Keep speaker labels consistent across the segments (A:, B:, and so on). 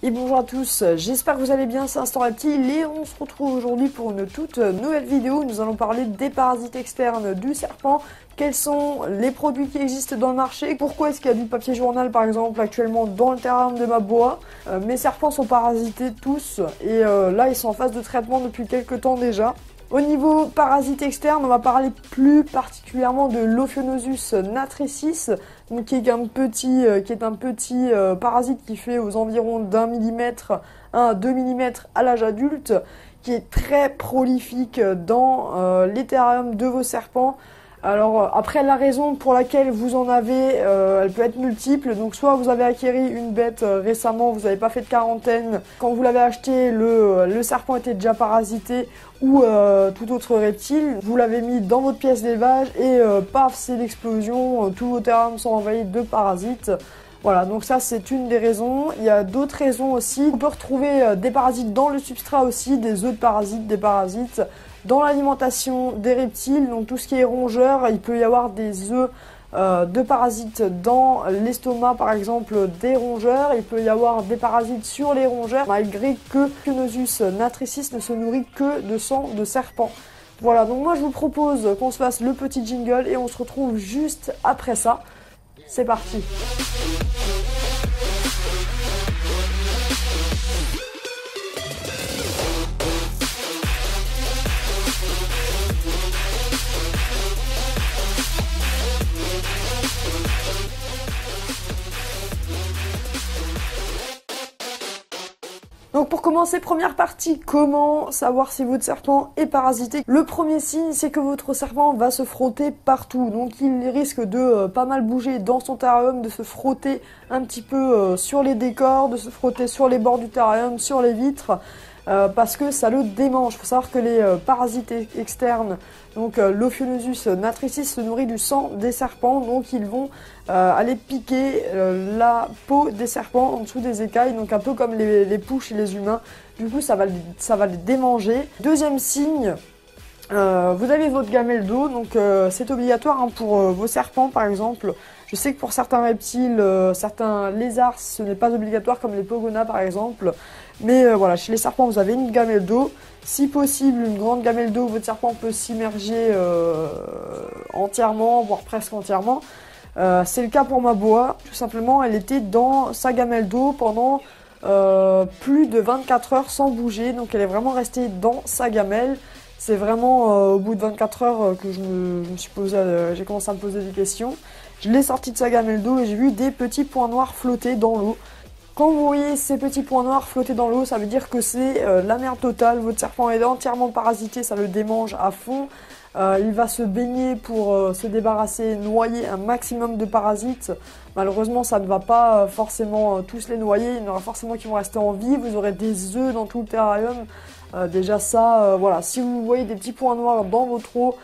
A: Et bonjour à tous, j'espère que vous allez bien, c'est Instant Reptile et on se retrouve aujourd'hui pour une toute nouvelle vidéo. Nous allons parler des parasites externes du serpent, quels sont les produits qui existent dans le marché, pourquoi est-ce qu'il y a du papier journal par exemple actuellement dans le terrarium de ma boa. Mes serpents sont parasités tous et là ils sont en phase de traitement depuis quelques temps déjà. Au niveau parasites externes, on va parler plus particulièrement de l'Ophionosus natricis, donc qui est un petit parasite qui fait aux environs d'1 mm, 1 à 2 mm à l'âge adulte, qui est très prolifique dans les terrariums de vos serpents. Alors après, la raison pour laquelle vous en avez, elle peut être multiple. Donc soit vous avez acquéri une bête récemment, vous n'avez pas fait de quarantaine, quand vous l'avez acheté, le serpent était déjà parasité, ou tout autre reptile, vous l'avez mis dans votre pièce d'élevage et paf, c'est l'explosion, tous vos terrariums sont envahis de parasites. Voilà, donc ça c'est une des raisons. Il y a d'autres raisons aussi. On peut retrouver des parasites dans le substrat aussi, des œufs de parasites, des parasites dans l'alimentation des reptiles, donc tout ce qui est rongeur, il peut y avoir des œufs de parasites dans l'estomac par exemple des rongeurs, il peut y avoir des parasites sur les rongeurs, malgré que Ophionosus natricis ne se nourrit que de sang de serpent. Voilà, donc moi je vous propose qu'on se fasse le petit jingle et on se retrouve juste après ça. C'est parti. Donc pour commencer, première partie, comment savoir si votre serpent est parasité? Le premier signe, c'est que votre serpent va se frotter partout. Donc il risque de pas mal bouger dans son terrarium, de se frotter un petit peu sur les décors, de se frotter sur les bords du terrarium, sur les vitres. Parce que ça le démange. Il faut savoir que les parasites externes, donc l'Ophionosus natricis se nourrit du sang des serpents, donc ils vont aller piquer la peau des serpents en dessous des écailles, donc un peu comme les pouches et les humains. Du coup, ça va les démanger. Deuxième signe, vous avez votre gamelle d'eau, donc c'est obligatoire hein, pour vos serpents par exemple. Je sais que pour certains reptiles, certains lézards, ce n'est pas obligatoire comme les pogonas par exemple. Mais voilà, chez les serpents, vous avez une gamelle d'eau. Si possible, une grande gamelle d'eau où votre serpent peut s'immerger entièrement, voire presque entièrement. C'est le cas pour ma boa. Tout simplement, elle était dans sa gamelle d'eau pendant plus de 24 heures sans bouger. Donc elle est vraiment restée dans sa gamelle. C'est vraiment au bout de 24 heures que j'ai commencé à me poser des questions. Je l'ai sortie de sa gamelle d'eau et j'ai vu des petits points noirs flotter dans l'eau. Quand vous voyez ces petits points noirs flotter dans l'eau, ça veut dire que c'est la merde totale. Votre serpent est entièrement parasité, ça le démange à fond. Il va se baigner pour se débarrasser, noyer un maximum de parasites. Malheureusement, ça ne va pas forcément tous les noyer. Il y en aura forcément qui vont rester en vie. Vous aurez des œufs dans tout le terrarium. Déjà ça, voilà. Si vous voyez des petits points noirs dans votre eau,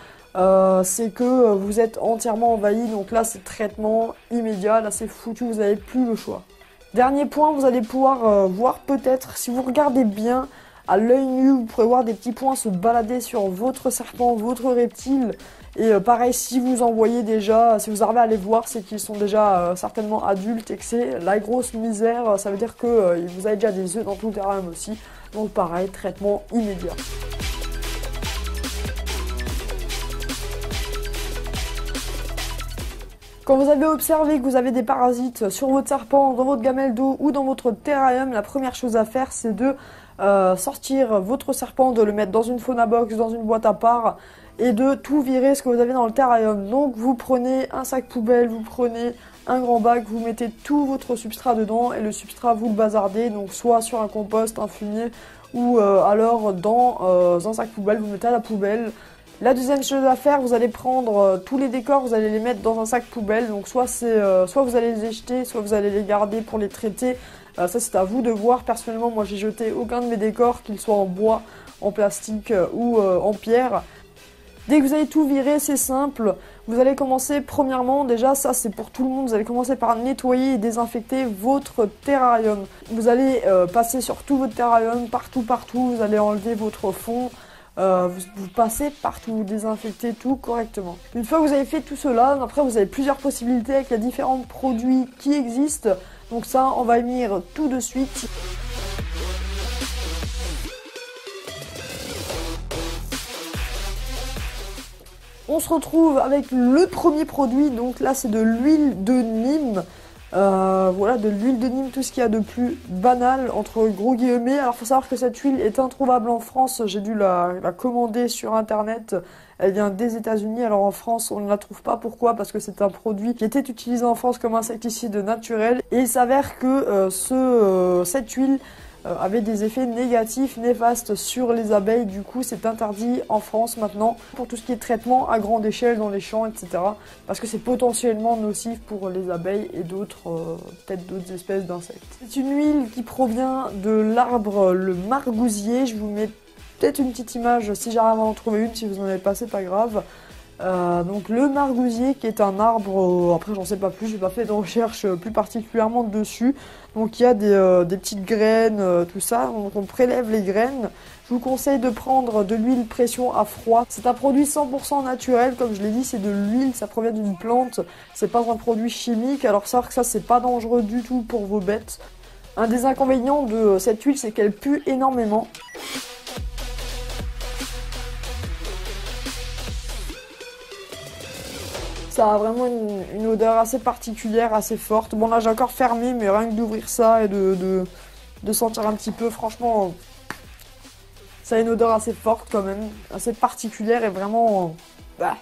A: c'est que vous êtes entièrement envahi. Donc là, c'est traitement immédiat. Là, c'est foutu. Vous n'avez plus le choix. Dernier point, vous allez pouvoir voir peut-être, si vous regardez bien à l'œil nu, vous pourrez voir des petits points se balader sur votre serpent, votre reptile. Et pareil, si vous en voyez déjà, si vous arrivez à les voir, c'est qu'ils sont déjà certainement adultes et que c'est la grosse misère. Ça veut dire que vous avez déjà des œufs dans tout le terrarium aussi. Donc pareil, traitement immédiat. Quand vous avez observé que vous avez des parasites sur votre serpent, dans votre gamelle d'eau ou dans votre terrarium, la première chose à faire, c'est de sortir votre serpent, de le mettre dans une fauna box, dans une boîte à part, et de tout virer ce que vous avez dans le terrarium. Donc vous prenez un sac poubelle, vous prenez un grand bac, vous mettez tout votre substrat dedans, et le substrat vous le bazardez, donc soit sur un compost, un fumier, ou alors dans un sac poubelle, vous mettez à la poubelle. La deuxième chose à faire, vous allez prendre tous les décors, vous allez les mettre dans un sac poubelle. Donc soit vous allez les jeter, soit vous allez les garder pour les traiter. Ça c'est à vous de voir. Personnellement, moi j'ai jeté aucun de mes décors, qu'ils soient en bois, en plastique ou en pierre. Dès que vous avez tout viré, c'est simple. Vous allez commencer premièrement, déjà ça c'est pour tout le monde, vous allez commencer par nettoyer et désinfecter votre terrarium. Vous allez passer sur tout votre terrarium, partout, vous allez enlever votre fond. Vous passez partout, vous désinfectez tout correctement. Une fois que vous avez fait tout cela, après vous avez plusieurs possibilités avec les différents produits qui existent. Donc ça, on va y venir tout de suite. On se retrouve avec le premier produit, donc là c'est de l'huile de Nîmes. Voilà, de l'huile de Nîmes, tout ce qu'il y a de plus banal, entre gros guillemets. Alors, il faut savoir que cette huile est introuvable en France. J'ai dû la commander sur Internet. Elle vient des États-Unis. Alors, en France, on ne la trouve pas. Pourquoi? Parce que c'est un produit qui était utilisé en France comme insecticide naturel. Et il s'avère que cette huile avait des effets négatifs, néfastes sur les abeilles. Du coup, c'est interdit en France maintenant pour tout ce qui est traitement à grande échelle dans les champs, etc. Parce que c'est potentiellement nocif pour les abeilles et d'autres, peut-être d'autres espèces d'insectes. C'est une huile qui provient de l'arbre le margousier. Je vous mets peut-être une petite image si j'arrive à en trouver une. Si vous en avez pas, c'est pas grave. Donc le margousier qui est un arbre, après j'en sais pas plus, j'ai pas fait de recherche plus particulièrement dessus. Donc il y a des petites graines, tout ça, donc on prélève les graines. Je vous conseille de prendre de l'huile pression à froid. C'est un produit 100% naturel, comme je l'ai dit, c'est de l'huile, ça provient d'une plante, c'est pas un produit chimique. Alors savoir que ça c'est pas dangereux du tout pour vos bêtes. Un des inconvénients de cette huile, c'est qu'elle pue énormément. Ça a vraiment une odeur assez particulière, assez forte. Bon là j'ai encore fermé, mais rien que d'ouvrir ça et de sentir un petit peu, franchement, ça a une odeur assez forte quand même, assez particulière et vraiment... Bah.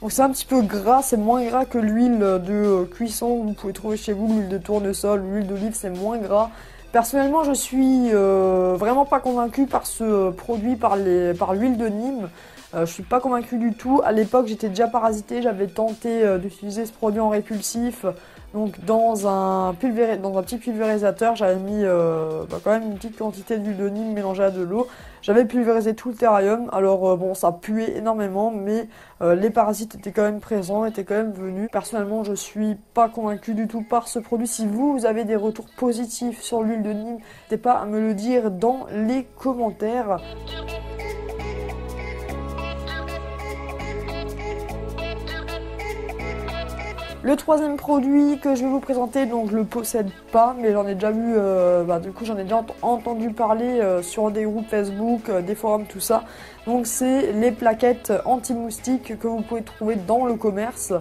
A: Donc c'est un petit peu gras, c'est moins gras que l'huile de cuisson que vous pouvez trouver chez vous, l'huile de tournesol, l'huile d'olive, c'est moins gras. Personnellement, je suis vraiment pas convaincue par ce produit, par l'huile de Nîmes. Je suis pas convaincue du tout. À l'époque, j'étais déjà parasitée, j'avais tenté d'utiliser ce produit en répulsif. Donc dans un petit pulvérisateur, j'avais mis quand même une petite quantité d'huile de Nîmes mélangée à de l'eau. J'avais pulvérisé tout le terrarium. Alors bon, ça puait énormément, mais les parasites étaient quand même présents, étaient quand même venus. Personnellement, je suis pas convaincue du tout par ce produit. Si vous avez des retours positifs sur l'huile de Nîmes, n'hésitez pas à me le dire dans les commentaires. Le troisième produit que je vais vous présenter, donc je le possède pas, mais j'en ai déjà vu, du coup j'en ai déjà entendu parler sur des groupes Facebook, des forums, tout ça. Donc c'est les plaquettes anti-moustiques que vous pouvez trouver dans le commerce.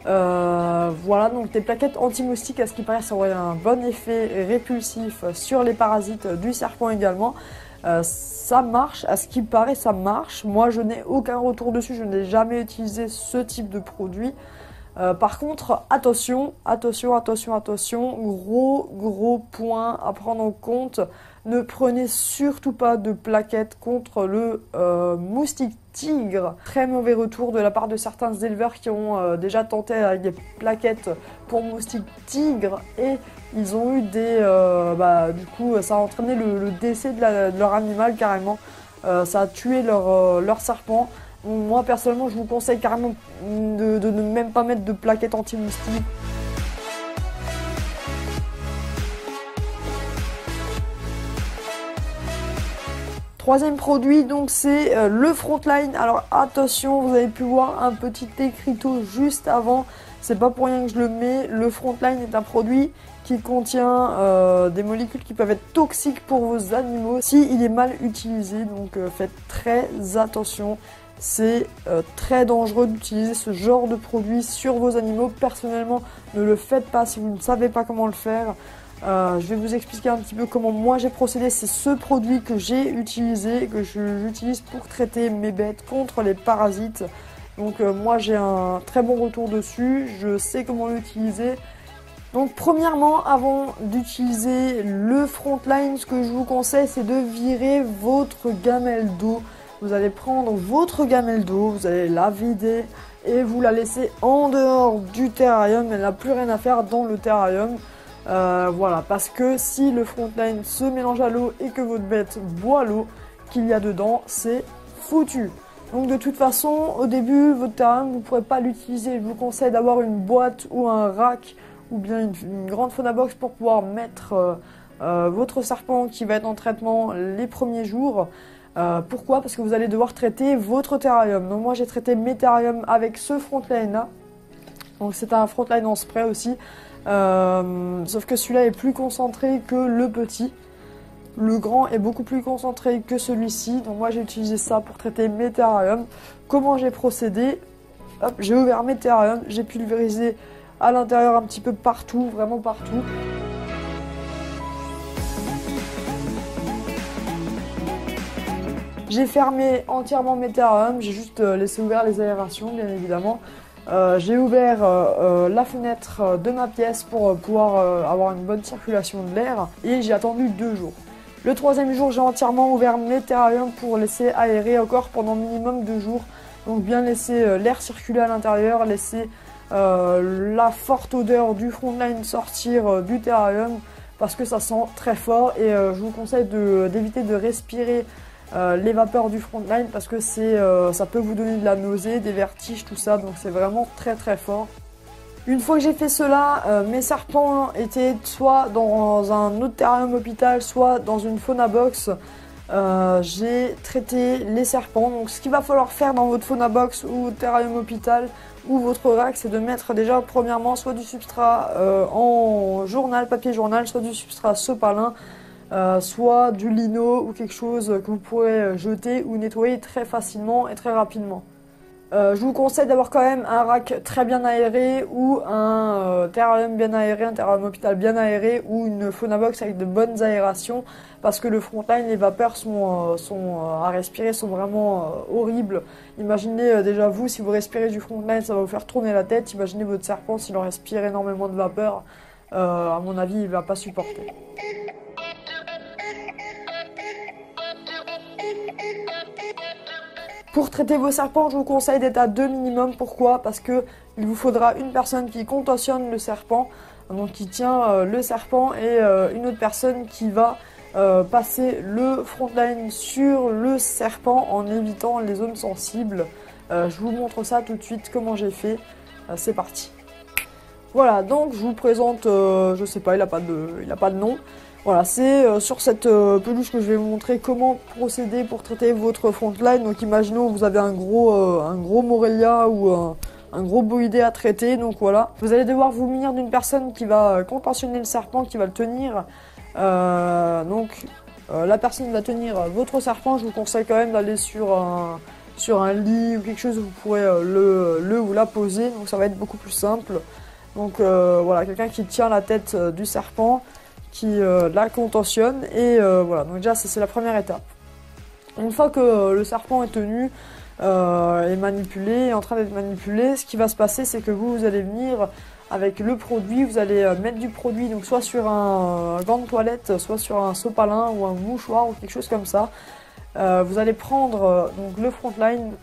A: Voilà, donc des plaquettes anti-moustiques, à ce qui paraît, ça aurait un bon effet répulsif sur les parasites du serpent également. Ça marche, à ce qui paraît ça marche. Moi je n'ai aucun retour dessus, je n'ai jamais utilisé ce type de produit. Par contre, attention, gros point à prendre en compte. Ne prenez surtout pas de plaquettes contre le moustique tigre. Très mauvais retour de la part de certains éleveurs qui ont déjà tenté avec des plaquettes pour moustique tigre et ils ont eu du coup, ça a entraîné le décès de leur animal carrément. Ça a tué leur serpent. Moi personnellement je vous conseille carrément de ne même pas mettre de plaquettes anti-moustiques. Troisième produit, donc c'est le Frontline. Alors attention, vous avez pu voir un petit écriteau juste avant. C'est pas pour rien que je le mets. Le Frontline est un produit qui contient des molécules qui peuvent être toxiques pour vos animaux si il est mal utilisé. Donc faites très attention. C'est très dangereux d'utiliser ce genre de produit sur vos animaux. Personnellement, ne le faites pas si vous ne savez pas comment le faire. Je vais vous expliquer un petit peu comment moi j'ai procédé. C'est ce produit que j'ai utilisé, que j'utilise pour traiter mes bêtes contre les parasites. Donc moi j'ai un très bon retour dessus, je sais comment l'utiliser. Donc premièrement, avant d'utiliser le Frontline, ce que je vous conseille c'est de virer votre gamelle d'eau. Vous allez prendre votre gamelle d'eau, vous allez la vider et vous la laisser en dehors du terrarium. Elle n'a plus rien à faire dans le terrarium. Voilà, parce que si le Frontline se mélange à l'eau et que votre bête boit l'eau qu'il y a dedans, c'est foutu. Donc de toute façon, au début, votre terrarium, vous ne pourrez pas l'utiliser. Je vous conseille d'avoir une boîte ou un rack ou bien une grande fauna box pour pouvoir mettre votre serpent qui va être en traitement les premiers jours. Pourquoi? Parce que vous allez devoir traiter votre terrarium. Donc moi j'ai traité mes terrariums avec ce Frontline là. Donc c'est un Frontline en spray aussi. Sauf que celui-là est plus concentré que le petit. Le grand est beaucoup plus concentré que celui-ci. Donc moi j'ai utilisé ça pour traiter mes terrariums. Comment j'ai procédé? Hop, j'ai ouvert mes terrariums, j'ai pulvérisé à l'intérieur un petit peu partout, vraiment partout. J'ai fermé entièrement mes terrariums, j'ai juste laissé ouvert les aérations bien évidemment. J'ai ouvert la fenêtre de ma pièce pour pouvoir avoir une bonne circulation de l'air et j'ai attendu 2 jours. Le 3e jour, j'ai entièrement ouvert mes terrariums pour laisser aérer encore pendant minimum 2 jours. Donc bien laisser l'air circuler à l'intérieur, laisser la forte odeur du frontline sortir du terrarium parce que ça sent très fort et je vous conseille d'éviter de respirer les vapeurs du frontline parce que ça peut vous donner de la nausée, des vertiges, tout ça, donc c'est vraiment très très fort. Une fois que j'ai fait cela, mes serpents étaient soit dans un autre terrarium hôpital, soit dans une fauna box. J'ai traité les serpents, donc ce qu'il va falloir faire dans votre fauna box ou terrarium hôpital ou votre rack, c'est de mettre déjà premièrement soit du substrat en journal, papier journal, soit du substrat sopalin, soit du lino ou quelque chose que vous pourrez jeter ou nettoyer très facilement et très rapidement. Je vous conseille d'avoir quand même un rack très bien aéré ou un terrarium bien aéré, un terrarium hôpital bien aéré ou une fauna box avec de bonnes aérations parce que le frontline, les vapeurs à respirer sont vraiment horribles. Imaginez déjà vous, si vous respirez du frontline, ça va vous faire tourner la tête. Imaginez votre serpent, s'il en respire énormément de vapeur, à mon avis, il va pas supporter. Pour traiter vos serpents, je vous conseille d'être à 2 minimum. Pourquoi? Parce que il vous faudra une personne qui contentionne le serpent, donc qui tient le serpent, et une autre personne qui va passer le frontline sur le serpent en évitant les zones sensibles. Je vous montre ça tout de suite, comment j'ai fait. C'est parti. Voilà, donc je vous présente, je sais pas, il a pas de nom. Voilà, c'est sur cette peluche que je vais vous montrer comment procéder pour traiter votre frontline. Donc imaginons que vous avez un gros Morelia ou un gros boïdé à traiter. Donc voilà, vous allez devoir vous munir d'une personne qui va contentionner le serpent, qui va le tenir. La personne qui va tenir votre serpent, je vous conseille quand même d'aller sur un lit ou quelque chose où vous pourrez le ou la poser. Donc ça va être beaucoup plus simple. Donc voilà, quelqu'un qui tient la tête du serpent, qui la contentionne et voilà, donc déjà c'est la première étape. Une fois que le serpent est tenu, est manipulé, est en train d'être manipulé, ce qui va se passer c'est que vous allez venir avec le produit, vous allez mettre du produit donc soit sur un gant de toilette, soit sur un sopalin ou un mouchoir ou quelque chose comme ça. Vous allez prendre donc le frontline.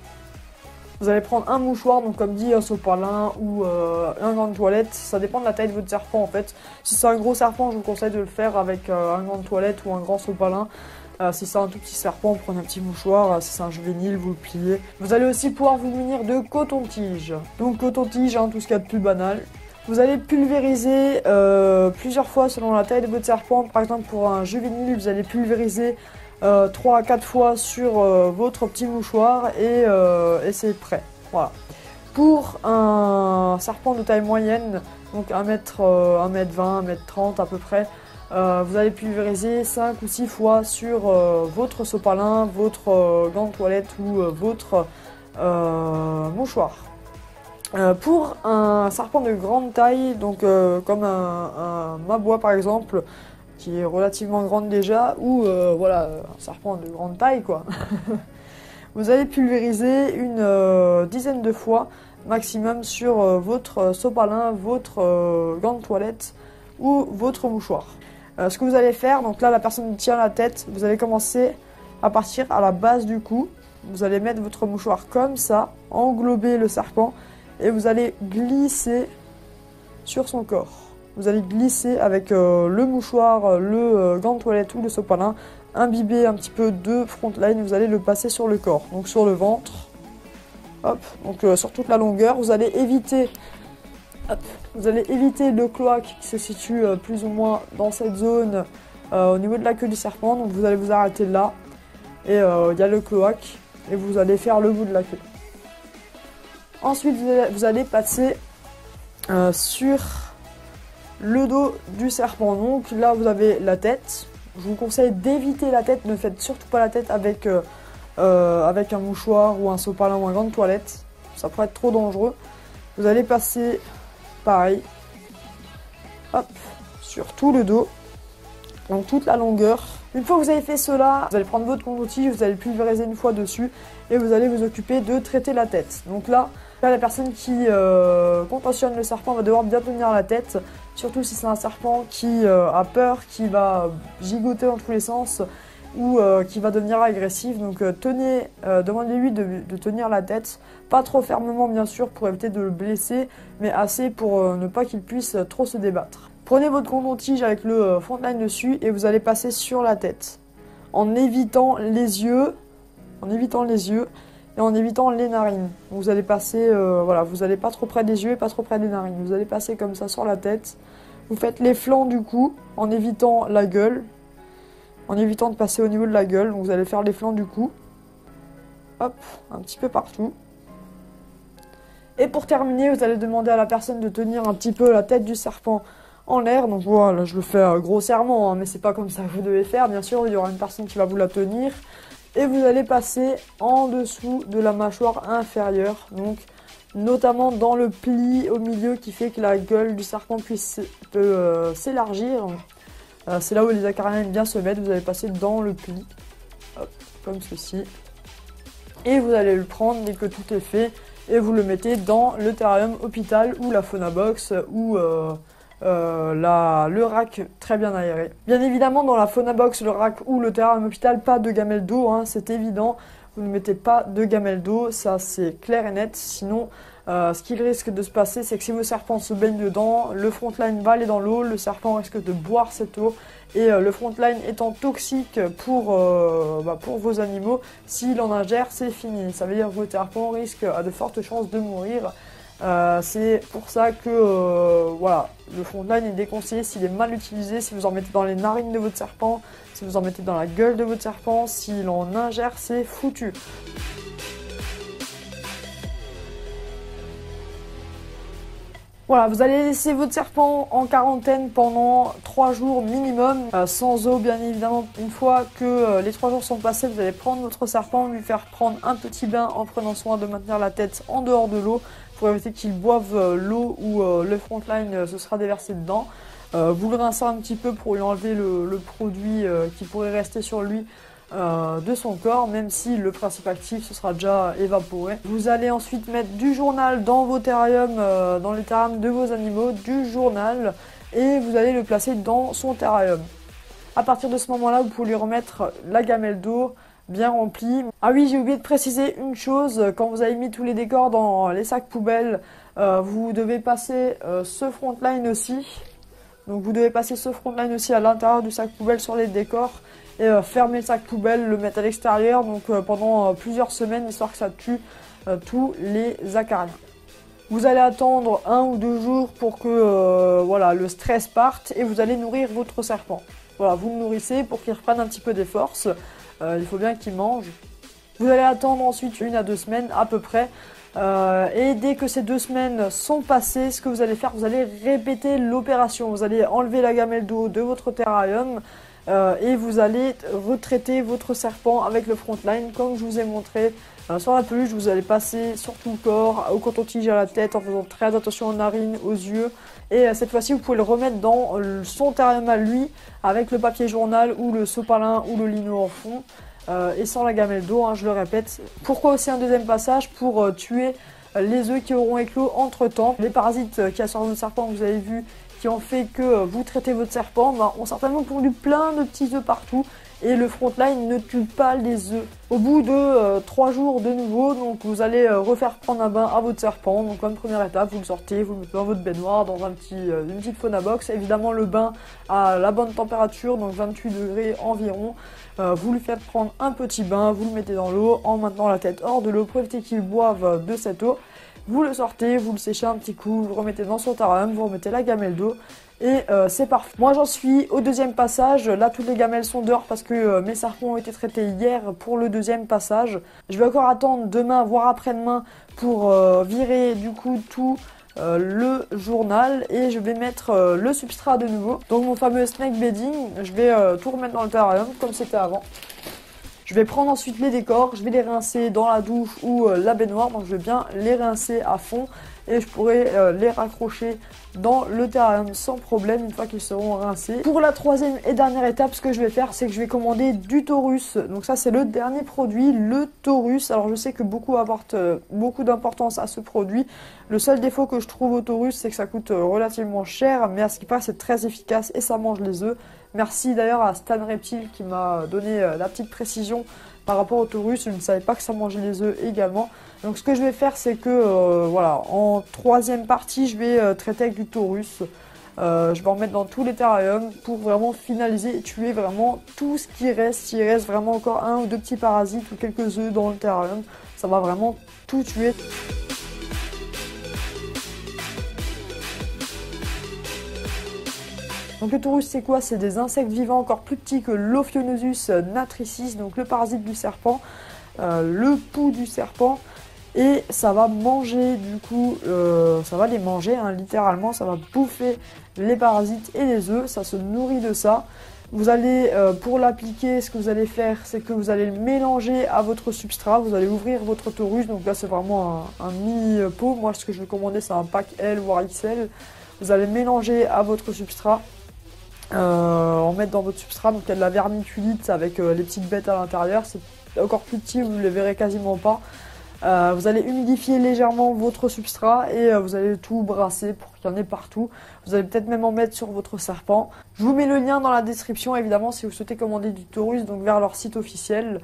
A: Vous allez prendre un mouchoir, donc comme dit un sopalin ou un gant de toilette, ça dépend de la taille de votre serpent en fait. Si c'est un gros serpent, je vous conseille de le faire avec un gant de toilette ou un grand sopalin. Si c'est un tout petit serpent, prenez un petit mouchoir. Si c'est un juvénile, vous le pliez. Vous allez aussi pouvoir vous munir de coton-tige. Donc coton-tige, tout ce qu'il y a de plus banal. Vous allez pulvériser plusieurs fois selon la taille de votre serpent. Par exemple pour un juvénile, vous allez pulvériser 3 à 4 fois sur votre petit mouchoir et c'est prêt. Voilà. Pour un serpent de taille moyenne, donc 1m20, 1m30 à peu près, vous allez pulvériser 5 ou 6 fois sur votre sopalin, votre gant de toilette ou votre mouchoir. Pour un serpent de grande taille, donc comme un mabois par exemple, qui est relativement grande déjà, ou voilà, un serpent de grande taille quoi. Vous allez pulvériser une dizaine de fois maximum sur votre sopalin, votre gant de toilette ou votre mouchoir. Ce que vous allez faire, donc là la personne tient la tête, vous allez commencer à partir à la base du cou. Vous allez mettre votre mouchoir comme ça, englober le serpent et vous allez glisser sur son corps. Vous allez glisser avec le mouchoir, le gant de toilette ou le sopalin, imbiber un petit peu de frontline, vous allez le passer sur le corps, donc sur le ventre, hop, donc sur toute la longueur. Vous allez éviter, le cloaque qui se situe plus ou moins dans cette zone au niveau de la queue du serpent, donc vous allez vous arrêter là, et il y a le cloaque, et vous allez faire le bout de la queue. Ensuite vous allez passer sur le dos du serpent. Donc là vous avez la tête. Je vous conseille d'éviter la tête, ne faites surtout pas la tête avec un mouchoir ou un sopalin ou un gant de toilette. Ça pourrait être trop dangereux. Vous allez passer pareil, hop, sur tout le dos, donc toute la longueur. Une fois que vous avez fait cela, vous allez prendre votre coton-tige, vous allez pulvériser une fois dessus et vous allez vous occuper de traiter la tête. Donc là la personne qui contentionne le serpent va devoir bien tenir la tête, surtout si c'est un serpent qui a peur, qui va gigoter dans tous les sens ou qui va devenir agressif. Donc demandez-lui de tenir la tête, pas trop fermement bien sûr pour éviter de le blesser, mais assez pour ne pas qu'il puisse trop se débattre. Prenez votre coton-tige avec le frontline dessus et vous allez passer sur la tête en évitant les yeux, et en évitant les narines. Vous allez passer, voilà, vous n'allez pas trop près des yeux et pas trop près des narines. Vous allez passer comme ça sur la tête. Vous faites les flancs du cou en évitant la gueule, en évitant de passer au niveau de la gueule. Donc vous allez faire les flancs du cou, hop, un petit peu partout. Et pour terminer, vous allez demander à la personne de tenir un petit peu la tête du serpent en l'air. Donc voilà, je le fais grossièrement, hein, mais c'est pas comme ça que vous devez faire. Bien sûr, il y aura une personne qui va vous la tenir. Et vous allez passer en dessous de la mâchoire inférieure, donc notamment dans le pli au milieu qui fait que la gueule du serpent puisse s'élargir. C'est là où les acariens aiment bien se mettre. Vous allez passer dans le pli, hop, comme ceci. Et vous allez le prendre dès que tout est fait et vous le mettez dans le terrarium hôpital ou la fauna box ou le rack très bien aéré. Bien évidemment, dans la fauna box, le rack ou le terrarium hôpital, pas de gamelle d'eau, hein, c'est évident. Vous ne mettez pas de gamelle d'eau, ça c'est clair et net. Sinon, ce qu'il risque de se passer, c'est que si vos serpents se baignent dedans, le frontline va aller dans l'eau, le serpent risque de boire cette eau. Et le frontline étant toxique pour vos animaux, s'il en ingère, c'est fini. Ça veut dire que vos serpents risquent à de fortes chances de mourir. C'est pour ça que voilà, le frontline est déconseillé s'il est mal utilisé, si vous en mettez dans les narines de votre serpent, si vous en mettez dans la gueule de votre serpent, s'il en ingère, c'est foutu. Voilà, vous allez laisser votre serpent en quarantaine pendant 3 jours minimum, sans eau bien évidemment. Une fois que les 3 jours sont passés, vous allez prendre votre serpent, lui faire prendre un petit bain en prenant soin de maintenir la tête en dehors de l'eau pour éviter qu'il boive l'eau ou le frontline se sera déversé dedans. Vous le rincez un petit peu pour lui enlever le produit qui pourrait rester sur lui de son corps, même si le principe actif se sera déjà évaporé. Vous allez ensuite mettre du journal dans vos terrariums, dans les terrariums de vos animaux, du journal, et vous allez le placer dans son terrarium. À partir de ce moment-là, vous pouvez lui remettre la gamelle d'eau bien remplie. Ah oui, j'ai oublié de préciser une chose, quand vous avez mis tous les décors dans les sacs poubelles, vous devez passer ce frontline aussi. Donc vous devez passer ce frontline aussi à l'intérieur du sac poubelle sur les décors et fermer le sac poubelle, le mettre à l'extérieur donc pendant plusieurs semaines, histoire que ça tue tous les acariens. Vous allez attendre 1 ou 2 jours pour que voilà, le stress parte et vous allez nourrir votre serpent. Voilà, vous le nourrissez pour qu'il reprenne un petit peu des forces, il faut bien qu'il mange. Vous allez attendre ensuite 1 à 2 semaines à peu près. Et dès que ces 2 semaines sont passées, ce que vous allez faire, vous allez répéter l'opération. Vous allez enlever la gamelle d'eau de votre terrarium et vous allez retraiter votre serpent avec le frontline comme je vous ai montré sur la peluche. Vous allez passer sur tout le corps, au coton-tige, à la tête, en faisant très attention aux narines, aux yeux. Et cette fois-ci, vous pouvez le remettre dans son terrarium à lui avec le papier journal ou le sopalin ou le lino en fond. Et sans la gamelle d'eau, hein, je le répète. Pourquoi aussi un deuxième passage? Pour tuer les œufs qui auront éclos entre temps. Les parasites qui y a sur votre serpent, que vous avez vu, qui ont fait que vous traitez votre serpent, ont certainement pondu plein de petits œufs partout. Et le frontline ne tue pas les œufs. Au bout de 3 jours de nouveau, donc vous allez refaire prendre un bain à votre serpent. Donc comme première étape, vous le sortez, vous le mettez dans votre baignoire, dans une petite fauna box. Évidemment le bain à la bonne température, donc 28 degrés environ. Vous lui faites prendre un petit bain, vous le mettez dans l'eau en maintenant la tête hors de l'eau pour éviter qu'il boive de cette eau. Vous le sortez, vous le séchez un petit coup, vous le remettez dans son terrarium, vous remettez la gamelle d'eau et c'est parfait. Moi j'en suis au deuxième passage, là toutes les gamelles sont dehors parce que mes serpents ont été traités hier pour le deuxième passage. Je vais encore attendre demain voire après-demain pour virer du coup tout le journal et je vais mettre le substrat de nouveau. Donc mon fameux snake bedding, je vais tout remettre dans le terrarium comme c'était avant. Je vais prendre ensuite les décors, je vais les rincer dans la douche ou la baignoire, donc je vais bien les rincer à fond et je pourrai les raccrocher dans le terrarium sans problème une fois qu'ils seront rincés. Pour la troisième et dernière étape, ce que je vais faire, c'est que je vais commander du Taurus. Donc ça, c'est le dernier produit, le Taurus. Alors je sais que beaucoup apportent beaucoup d'importance à ce produit. Le seul défaut que je trouve au Taurus, c'est que ça coûte relativement cher, mais à ce qui paraît, c'est très efficace et ça mange les œufs. Merci d'ailleurs à Stan Reptile qui m'a donné la petite précision par rapport au Taurus. Je ne savais pas que ça mangeait les œufs également. Donc ce que je vais faire, c'est que voilà, en troisième partie, je vais traiter avec du Taurus. Je vais en mettre dans tous les terrariums pour vraiment finaliser et tuer vraiment tout ce qui reste. S'il reste vraiment encore un ou deux petits parasites ou quelques œufs dans le terrarium, ça va vraiment tout tuer. Donc le Taurus, c'est quoi? C'est des insectes vivants encore plus petits que l'Ophionosus natricis, donc le parasite du serpent, le pouls du serpent. Et ça va manger, du coup, ça va les manger, hein, littéralement, ça va bouffer les parasites et les œufs, ça se nourrit de ça. Vous allez, pour l'appliquer, ce que vous allez faire, c'est que vous allez le mélanger à votre substrat, vous allez ouvrir votre Taurus, donc là c'est vraiment un mini pot. Moi ce que je vais commander c'est un pack L voire XL. Vous allez mélanger à votre substrat, en mettre dans votre substrat, donc il y a de la vermiculite avec les petites bêtes à l'intérieur, c'est encore plus petit, vous ne les verrez quasiment pas. Vous allez humidifier légèrement votre substrat et vous allez tout brasser pour qu'il y en ait partout. Vous allez peut-être même en mettre sur votre serpent. Je vous mets le lien dans la description évidemment si vous souhaitez commander du Taurus, donc vers leur site officiel.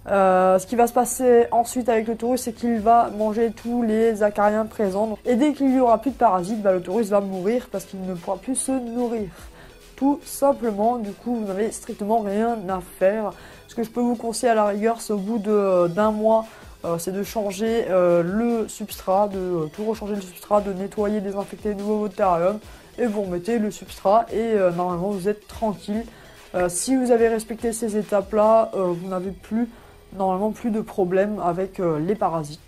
A: Ce qui va se passer ensuite avec le Taurus, c'est qu'il va manger tous les acariens présents. Et dès qu'il n'y aura plus de parasites, le Taurus va mourir parce qu'il ne pourra plus se nourrir. Tout simplement, du coup vous n'avez strictement rien à faire. Ce que je peux vous conseiller à la rigueur, c'est au bout d'un mois, c'est de changer le substrat, de tout rechanger le substrat, de nettoyer, désinfecter de nouveau votre terrarium et vous remettez le substrat et normalement vous êtes tranquille. Si vous avez respecté ces étapes là, vous n'avez normalement plus de problème avec les parasites.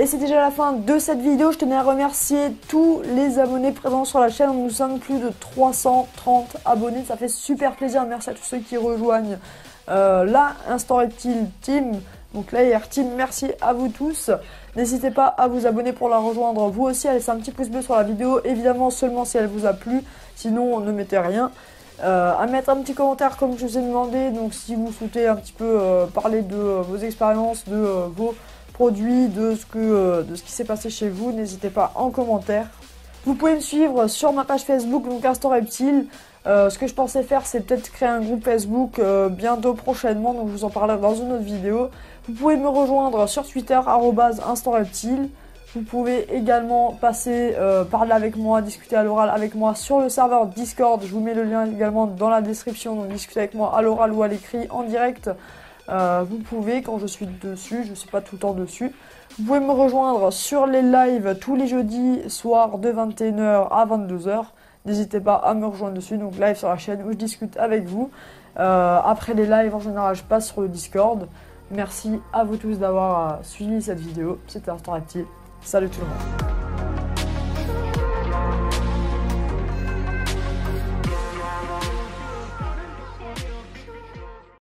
A: Et c'est déjà la fin de cette vidéo. Je tenais à remercier tous les abonnés présents sur la chaîne. Nous sommes plus de 330 abonnés. Ça fait super plaisir. Merci à tous ceux qui rejoignent la Instant Reptile Team. Donc la IR Team, merci à vous tous. N'hésitez pas à vous abonner pour la rejoindre vous aussi. À laisser un petit pouce bleu sur la vidéo. Évidemment seulement si elle vous a plu. Sinon ne mettez rien. À mettre un petit commentaire comme je vous ai demandé. Donc si vous souhaitez un petit peu parler de vos expériences, de vos produits, de ce qui s'est passé chez vous, n'hésitez pas en commentaire. Vous pouvez me suivre sur ma page Facebook, donc Instant Reptile. Ce que je pensais faire, c'est peut-être créer un groupe Facebook bientôt prochainement, donc je vous en parlerai dans une autre vidéo. Vous pouvez me rejoindre sur Twitter, @InstantReptile. Vous pouvez également passer, parler avec moi, discuter à l'oral avec moi sur le serveur Discord. Je vous mets le lien également dans la description, donc discuter avec moi à l'oral ou à l'écrit en direct. Vous pouvez, quand je suis dessus, je ne suis pas tout le temps dessus. Vous pouvez me rejoindre sur les lives tous les jeudis soirs de 21h à 22h. N'hésitez pas à me rejoindre dessus, donc live sur la chaîne où je discute avec vous. Après les lives, en général, je passe sur le Discord. Merci à vous tous d'avoir suivi cette vidéo. C'était Instant Reptile. Salut tout le monde.